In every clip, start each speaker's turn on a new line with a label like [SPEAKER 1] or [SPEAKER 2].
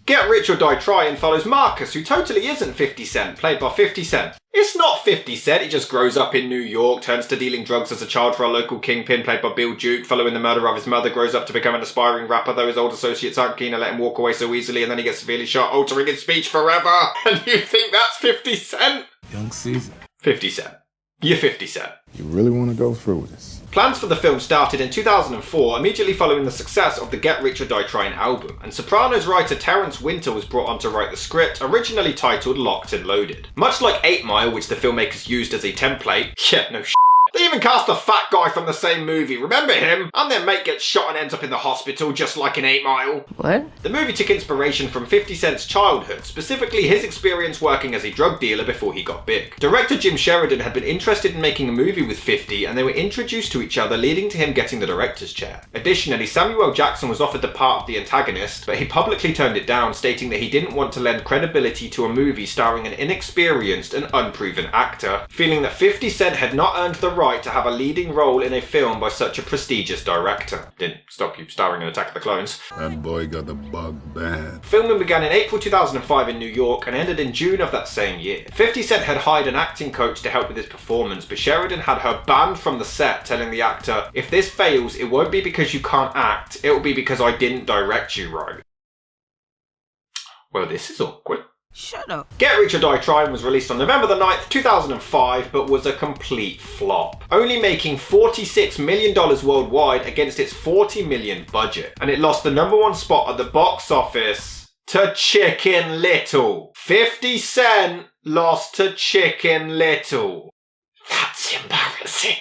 [SPEAKER 1] Get Rich or Die Tryin follows Marcus, who totally isn't 50 Cent, played by 50 Cent. It's not 50 Cent, he just grows up in New York, turns to dealing drugs as a child for a local kingpin played by Bill Duke, following the murder of his mother, grows up to become an aspiring rapper, though his old associates aren't keen to let him walk away so easily, and then he gets severely shot, altering his speech forever. And you think that's 50 Cent?
[SPEAKER 2] Young Caesar.
[SPEAKER 1] 50 Cent. You're 50 Cent.
[SPEAKER 3] You really want to go through with this?
[SPEAKER 1] Plans for the film started in 2004, immediately following the success of the Get Rich or Die Tryin album, and Sopranos writer Terrence Winter was brought on to write the script, originally titled Locked and Loaded. Much like 8 Mile, which the filmmakers used as a template, yeah, no sh**. They even cast the fat guy from the same movie, remember him? And their mate gets shot and ends up in the hospital, just like in 8 Mile.
[SPEAKER 4] What?
[SPEAKER 1] The movie took inspiration from 50 Cent's childhood, specifically his experience working as a drug dealer before he got big. Director Jim Sheridan had been interested in making a movie with 50, and they were introduced to each other, leading to him getting the director's chair. Additionally, Samuel L. Jackson was offered the part of the antagonist, but he publicly turned it down, stating that he didn't want to lend credibility to a movie starring an inexperienced and unproven actor, feeling that 50 Cent had not earned the right to have a leading role in a film by such a prestigious director. Didn't stop you starring in Attack of the Clones.
[SPEAKER 3] That boy got the bug bad.
[SPEAKER 1] Filming began in April 2005 in New York and ended in June of that same year. 50 Cent had hired an acting coach to help with his performance, but Sheridan had her banned from the set, telling the actor, "If this fails, it won't be because you can't act, it will be because I didn't direct you right." Well, this is awkward.
[SPEAKER 4] Shut up.
[SPEAKER 1] Get Rich or Die Tryin was released on November the 9th, 2005, but was a complete flop, only making $46 million worldwide against its $40 million budget, and it lost the #1 spot at the box office to Chicken Little. 50 Cent lost to Chicken Little. That's embarrassing.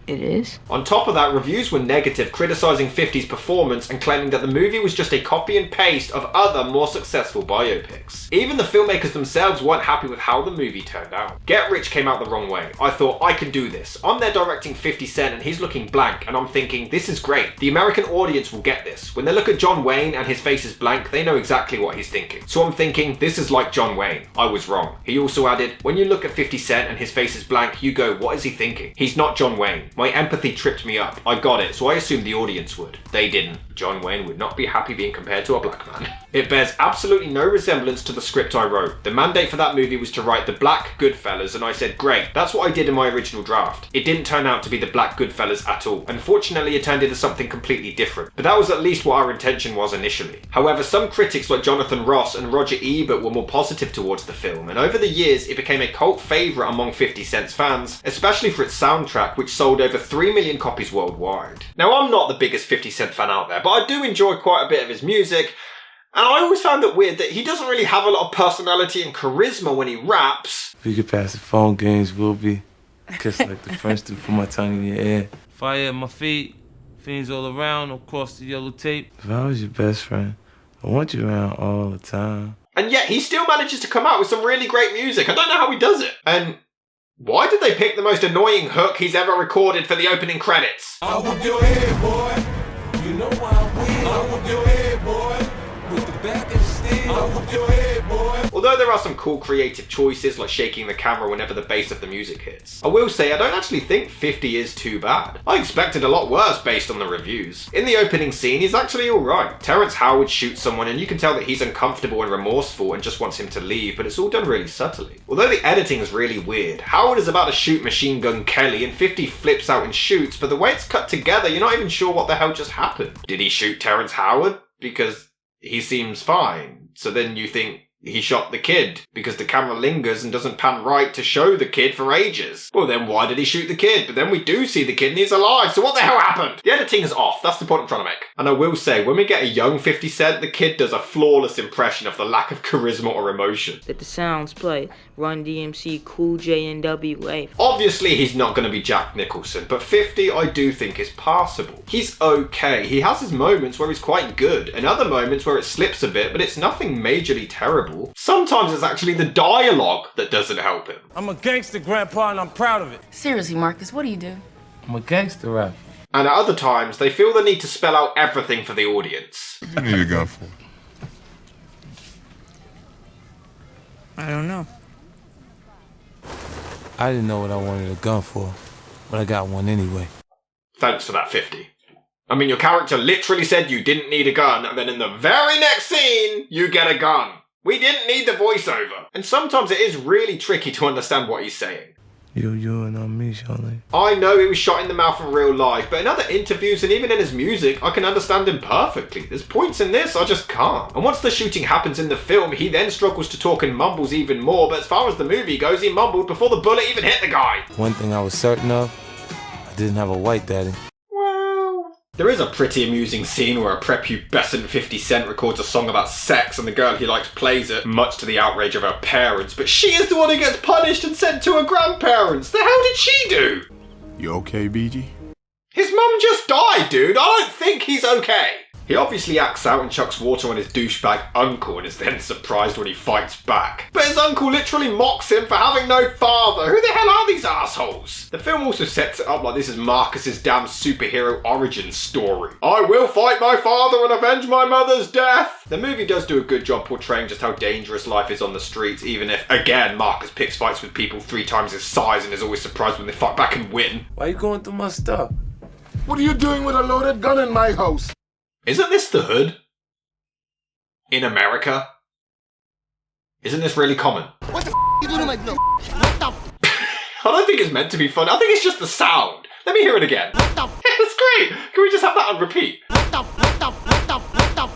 [SPEAKER 4] It is?
[SPEAKER 1] On top of that, reviews were negative, criticising 50's performance and claiming that the movie was just a copy and paste of other more successful biopics. Even the filmmakers themselves weren't happy with how the movie turned out. Get Rich came out the wrong way. I thought, I can do this. I'm there directing 50 Cent and he's looking blank, and I'm thinking, this is great. The American audience will get this. When they look at John Wayne and his face is blank, they know exactly what he's thinking. So I'm thinking, this is like John Wayne. I was wrong. He also added, when you look at 50 Cent and his face is blank, you go, what is he thinking? He's not John Wayne. My empathy tripped me up. I got it, so I assumed the audience would. They didn't. John Wayne would not be happy being compared to a black man. It bears absolutely no resemblance to the script I wrote. The mandate for that movie was to write The Black Goodfellas, and I said, great, that's what I did in my original draft. It didn't turn out to be The Black Goodfellas at all. Unfortunately, it turned into something completely different. But that was at least what our intention was initially. However, some critics like Jonathan Ross and Roger Ebert were more positive towards the film, and over the years, it became a cult favourite among 50 Cent's fans, especially for its soundtrack, which sold over 3 million copies worldwide. Now, I'm not the biggest 50 Cent fan out there, but I do enjoy quite a bit of his music, and I always found it weird that he doesn't really have a lot of personality and charisma when he raps.
[SPEAKER 2] If we could pass the phone games, we'll be kiss like the French do for my tongue in your ear. Fire at my feet, fiends all around, across the yellow tape. If I was your best friend, I want you around all the time.
[SPEAKER 1] And yet, he still manages to come out with some really great music. I don't know how he does it. And why did they pick the most annoying hook he's ever recorded for the opening credits?
[SPEAKER 5] I whoop your head, boy. You know I will. I whoop your head, boy. With the back and steel. I whoop your head, boy.
[SPEAKER 1] Although there are some cool creative choices like shaking the camera whenever the bass of the music hits, I will say I don't actually think 50 is too bad. I expected a lot worse based on the reviews. In the opening scene, he's actually alright. Terrence Howard shoots someone and you can tell that he's uncomfortable and remorseful and just wants him to leave, but it's all done really subtly. Although the editing is really weird, Howard is about to shoot Machine Gun Kelly and 50 flips out and shoots, but the way it's cut together, you're not even sure what the hell just happened. Did he shoot Terrence Howard? Because he seems fine. So then you think he shot the kid because the camera lingers and doesn't pan right to show the kid for ages. Well, then why did he shoot the kid? But then we do see the kid and he's alive, so what the hell happened? The editing is off, that's the point I'm trying to make. And I will say, when we get a young 50 Cent, the kid does a flawless impression of the lack of charisma or emotion.
[SPEAKER 4] Let the sounds play. Run DMC, Cool J, NWA.
[SPEAKER 1] Obviously, he's not going to be Jack Nicholson, but 50 I do think is passable. He's okay. He has his moments where he's quite good, and other moments where it slips a bit, but it's nothing majorly terrible. Sometimes it's actually the dialogue that doesn't help him.
[SPEAKER 5] I'm a gangster, Grandpa, and I'm proud of it.
[SPEAKER 6] Seriously, Marcus, what do you do?
[SPEAKER 2] I'm a gangster rapper.
[SPEAKER 1] And at other times, they feel the need to spell out everything for the audience.
[SPEAKER 3] What do you need a gun for?
[SPEAKER 4] I don't know.
[SPEAKER 2] I didn't know what I wanted a gun for, but I got one anyway.
[SPEAKER 1] Thanks for that, 50. I mean, your character literally said you didn't need a gun, and then in the very next scene, you get a gun. We didn't need the voiceover. And sometimes it is really tricky to understand what he's saying.
[SPEAKER 2] You and on me, Charlie.
[SPEAKER 1] I know he was shot in the mouth in real life, but in other interviews and even in his music, I can understand him perfectly. There's points in this I just can't. And once the shooting happens in the film, he then struggles to talk and mumbles even more, but as far as the movie goes, he mumbled before the bullet even hit the guy.
[SPEAKER 2] One thing I was certain of, I didn't have a white daddy.
[SPEAKER 1] There is a pretty amusing scene where a prepubescent 50 Cent records a song about sex and the girl he likes plays it, much to the outrage of her parents, but she is the one who gets punished and sent to her grandparents. The hell did she do?
[SPEAKER 3] You okay, BG?
[SPEAKER 1] His mum just died, dude. I don't think he's okay. He obviously acts out and chucks water on his douchebag uncle and is then surprised when he fights back. But his uncle literally mocks him for having no father. Who the hell are these assholes? The film also sets it up like this is Marcus's damn superhero origin story. I will fight my father and avenge my mother's death. The movie does do a good job portraying just how dangerous life is on the streets, even if, again, Marcus picks fights with people 3 times his size and is always surprised when they fight back and win.
[SPEAKER 2] Why you going through my stuff?
[SPEAKER 3] What are you doing with a loaded gun in my house?
[SPEAKER 1] Isn't this the hood? In America? Isn't this really common?
[SPEAKER 6] What the you doing to my no? What the
[SPEAKER 1] I don't think it's meant to be fun. I think it's just the sound. Let me hear it again. It's great. Can we just have that on repeat?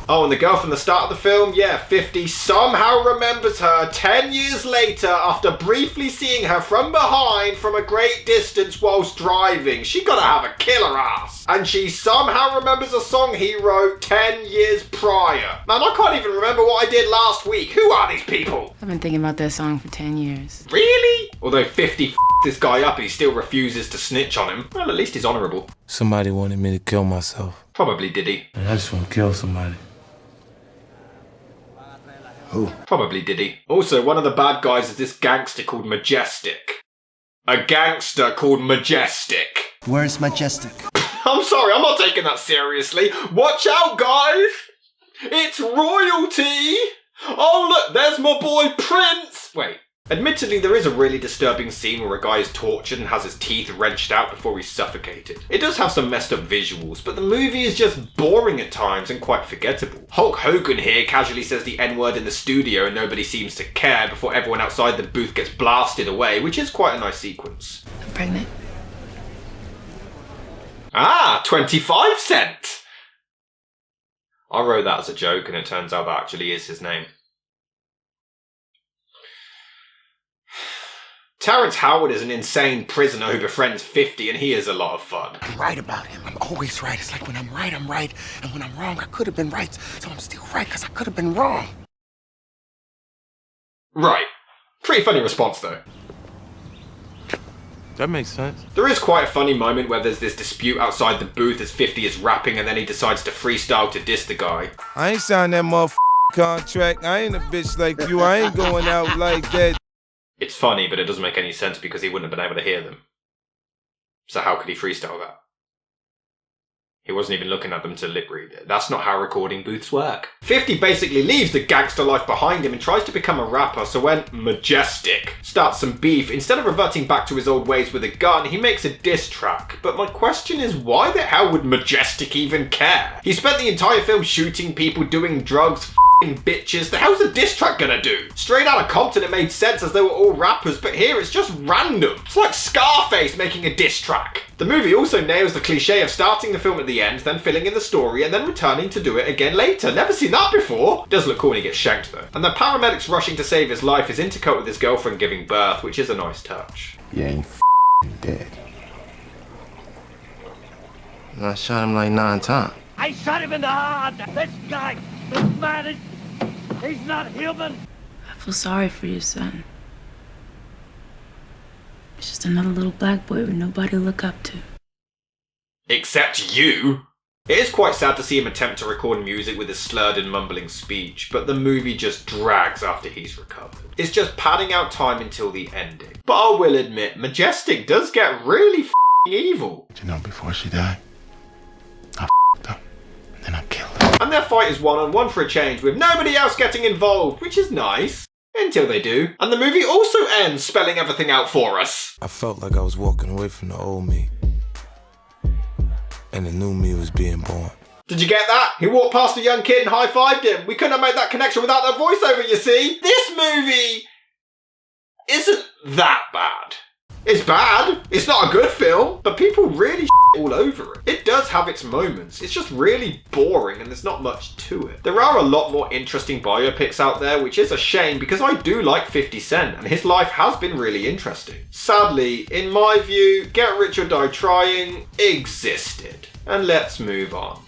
[SPEAKER 1] Oh, and the girl from the start of the film, yeah, 50, somehow remembers her 10 years later after briefly seeing her from behind from a great distance whilst driving. She gotta have a killer ass. And she somehow remembers a song he wrote 10 years prior. Man, I can't even remember what I did last week. Who are these people?
[SPEAKER 7] I've been thinking about that song for 10 years.
[SPEAKER 1] Really? Although 50 this guy up and he still refuses to snitch on him. Well, at least he's honourable.
[SPEAKER 2] Somebody wanted me to kill myself.
[SPEAKER 1] Probably did he.
[SPEAKER 2] And I just want to kill somebody.
[SPEAKER 3] Who?
[SPEAKER 1] Probably did he. Also, one of the bad guys is this gangster called Majestic. A gangster called Majestic.
[SPEAKER 6] Where's Majestic?
[SPEAKER 1] I'm sorry, I'm not taking that seriously. Watch out, guys! It's royalty! Oh, look, there's my boy Prince! Wait. Admittedly, there is a really disturbing scene where a guy is tortured and has his teeth wrenched out before he's suffocated. It does have some messed up visuals, but the movie is just boring at times and quite forgettable. Hulk Hogan here casually says the N-word in the studio and nobody seems to care before everyone outside the booth gets blasted away, which is quite a nice sequence.
[SPEAKER 7] I'm pregnant.
[SPEAKER 1] Ah, 25 Cent! I wrote that as a joke and it turns out that actually is his name. Terrence Howard is an insane prisoner who befriends 50 and he is a lot of fun.
[SPEAKER 6] I'm right about him. I'm always right. It's like when I'm right, I'm right. And when I'm wrong, I could have been right. So I'm still right because I could have been wrong.
[SPEAKER 1] Right. Pretty funny response though.
[SPEAKER 2] That makes sense.
[SPEAKER 1] There is quite a funny moment where there's this dispute outside the booth as 50 is rapping and then he decides to freestyle to diss the guy.
[SPEAKER 2] I ain't signed that motherfucking contract. I ain't a bitch like you. I ain't going out like that.
[SPEAKER 1] It's funny, but it doesn't make any sense because he wouldn't have been able to hear them. So how could he freestyle that? He wasn't even looking at them to lip read it. That's not how recording booths work. 50 basically leaves the gangster life behind him and tries to become a rapper, so when Majestic starts some beef, instead of reverting back to his old ways with a gun, he makes a diss track. But my question is, why the hell would Majestic even care? He spent the entire film shooting people, doing drugs, bitches. The hell's a diss track gonna do? Straight out of Compton it made sense as they were all rappers, but here it's just random. It's like Scarface making a diss track. The movie also nails the cliche of starting the film at the end, then filling in the story, and then returning to do it again later. Never seen that before. It does look cool when he gets shanked though. And the paramedics rushing to save his life is intercut with his girlfriend giving birth, which is a nice touch.
[SPEAKER 3] You ain't dead.
[SPEAKER 2] I shot him like 9 times.
[SPEAKER 8] I shot him in the heart. This guy, this man, he's not human.
[SPEAKER 7] I feel sorry for your son. He's just another little black boy with nobody to look up to.
[SPEAKER 1] Except you! It is quite sad to see him attempt to record music with his slurred and mumbling speech, but the movie just drags after he's recovered. It's just padding out time until the ending. But I will admit, Majestic does get really f***ing evil.
[SPEAKER 3] You know, before she died, I f***ed up, and then I killed her.
[SPEAKER 1] And their fight is one-on-one for a change, with nobody else getting involved, which is nice. Until they do. And the movie also ends spelling everything out for us.
[SPEAKER 2] I felt like I was walking away from the old me. and the new me was being born.
[SPEAKER 1] Did you get that? He walked past a young kid and high-fived him. We couldn't have made that connection without that voiceover, you see? This movie isn't that bad. It's bad. It's not a good film, but people really all over it. It does have its moments. It's just really boring and there's not much to it. There are a lot more interesting biopics out there, which is a shame because I do like 50 Cent and his life has been really interesting. Sadly, in my view, Get Rich or Die Tryin existed. And let's move on.